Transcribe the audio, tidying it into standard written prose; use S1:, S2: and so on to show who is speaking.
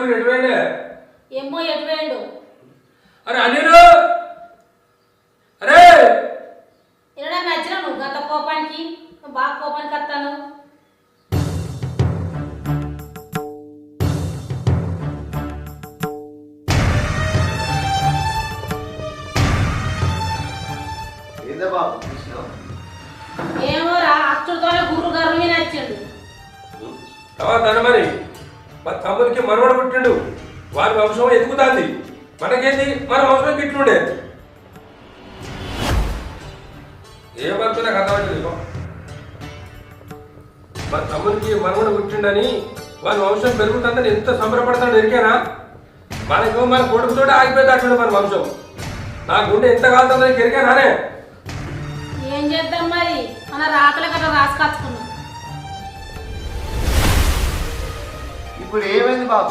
S1: వీడు ఎటువైండే?
S2: ఏమో ఎటువేండు.
S1: అరే అనిలు, అరే
S2: ఇలా నచ్చిన నువ్వు గత కోపానికి నువ్వు బాగా కోపానికి వస్తాను. ఏమోరా అచ్చుడితోనే గుర్రు గారు మీద నచ్చిండు.
S1: తన మరి మా తమ్మునికి మనవడు పుట్టిండు, వారి వంశం ఎదుగుతుంది. మనకేంది, మన వంశం గిట్లుండే. ఏ వరకు నాకు అర్థమవుతుంది. మా తమ్మునికి మనవడు పుట్టిండని వారి వంశం పెరుగుతుందని ఎంత సంబరపడతాడు ఎరికేనా? మనకు మన కొడుకుతో ఆగిపోయేటట్టు మన వంశం. నా గుండె ఎంత కాలుతుందని ఎరికేనానే?
S2: ఏం చేద్దాం మరి, మన రాతలే కదా రాసుకొచ్చుకున్నాం.
S3: ఇప్పుడు ఏమైంది బాబు?